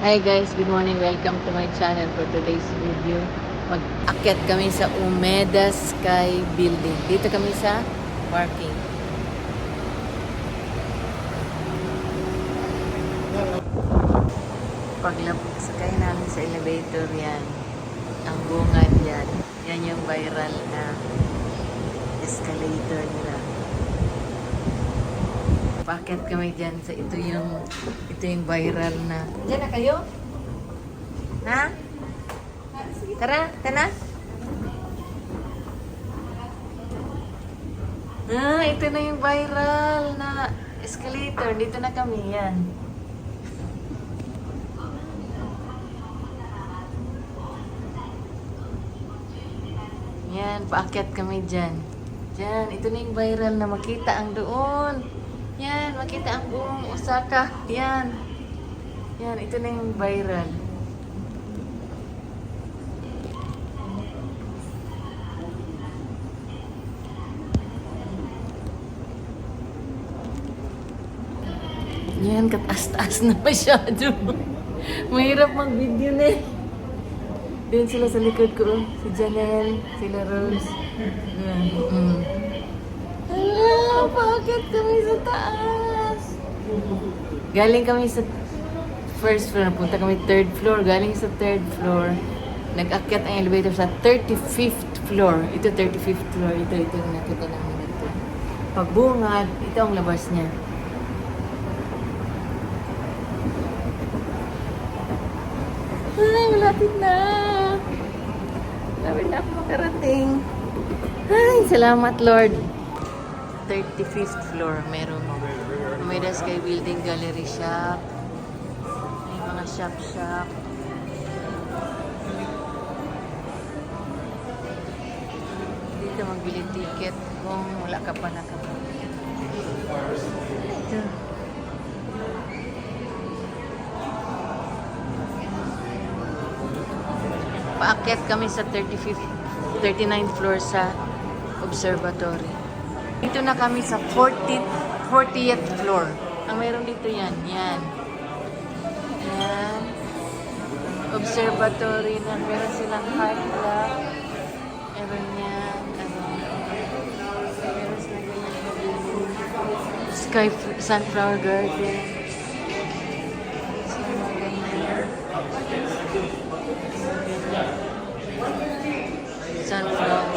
Hi guys, good morning. Welcome to my channel for today's video. Mag-akyat kami sa Umeda Sky Building. Dito kami sa parking. Paglabog sakay namin sa elevator yan. Ang bungad yan. Yan yung viral na escalator nila. Paakyat kami dyan sa ito yung viral na. Diyan na kayo? Ha? Tara, tara. Ito na yung viral na escalator. Dito na kami, yan. Yan, paakyat kami dyan. Dyan, ito na yung viral na makita ang doon. Yan, makita ang buong Osaka. Yan. Yan, ito na yung viral. Yan, kataas-taas na masyado. Mahirap mag-video na eh. Doon sila sa likod ko. Si Janelle, sila Rose. Yan. Bakit kami sa taas? Galing kami sa first floor. Punta kami third floor. Galing sa third floor. Nag-akyat ang elevator sa 35th floor. Ito 35th floor. Ito yung nakita namin ito. Pagbungad, ito ang labas niya. Ay, malapit na. Malapit na ako makarating. Ay, salamat Lord. 35th floor, merong Umeda Sky Building Gallery Shop. May mga shop-shop. Dito magbili ticket kung wala ka pa nakapili. Ito. Paakyat kami sa 39th floor sa observatory. Dito na kami sa 40th floor. Ang mayroon dito yan. Yan. Yan. Observatory na meron silang heart clock. Meron yan. Meron silang ganyan. Sunflower garden. Sunflower.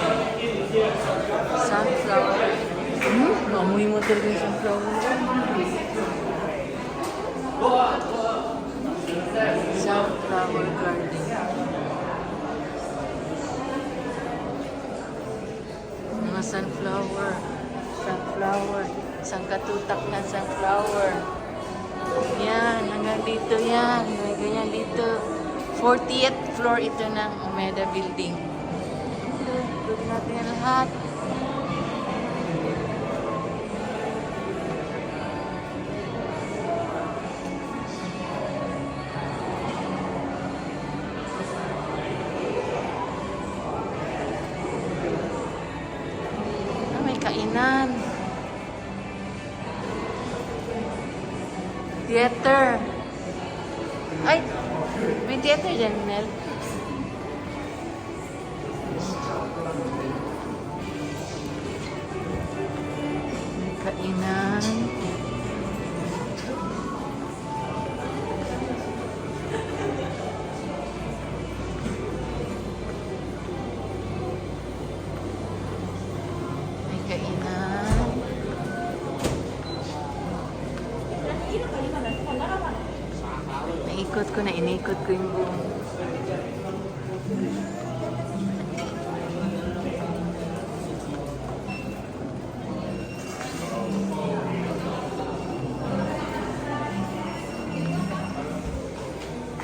Amoy mo talaga yung sunflower. Sunflower garden. Mga sunflower. Sunflower. Sangkatutak na sunflower. Yan. Hanggang dito yan. May ganyan dito. 40th floor ito ng Umeda Building. Look natin ang lahat. May kainan. Theater. Ay! May theater dyan, Nel. Kainan. May kainan. Inikot ko yung buong.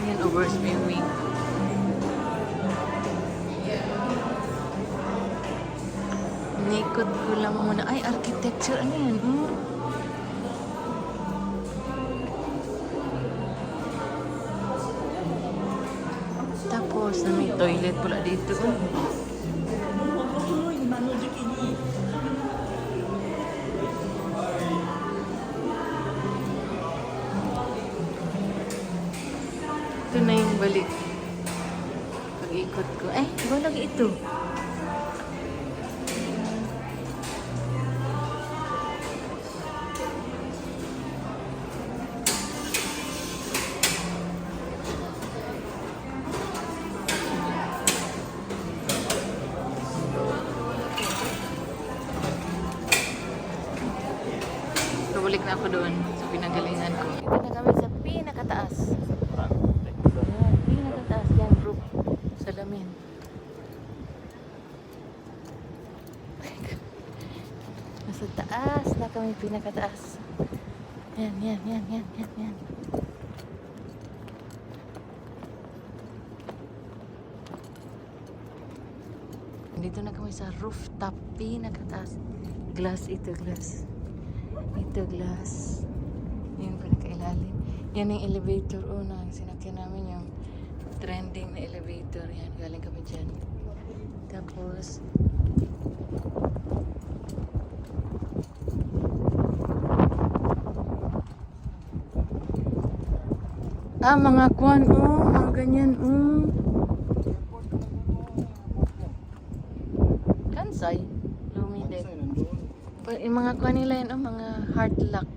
Yan, overviewing. Inikot ko lang muna. Ay, architecture. Ano yan? Tapos, may toilet pula dito. Ito na yung balik. Pag-ikot ko. Eh, balag ito. Balik na ako doon sa pinanggalingan ko. Dito na kami sa pinakataas. Yan, pinakataas yan, group. Salamin. Nasa taas na kami, pinakataas. Yan. Dito na kami sa rooftop, pinakataas. Glass ito, glass. Ito, glass. Yung pinakailalim. Yan yung elevator. Una, sinakyan namin yung trending na elevator. Yan, galing kami dyan. Tapos, mga kwan, mga ganyan, Kansay. Lumide. Yung mga kwan nila yun, mga heart lock.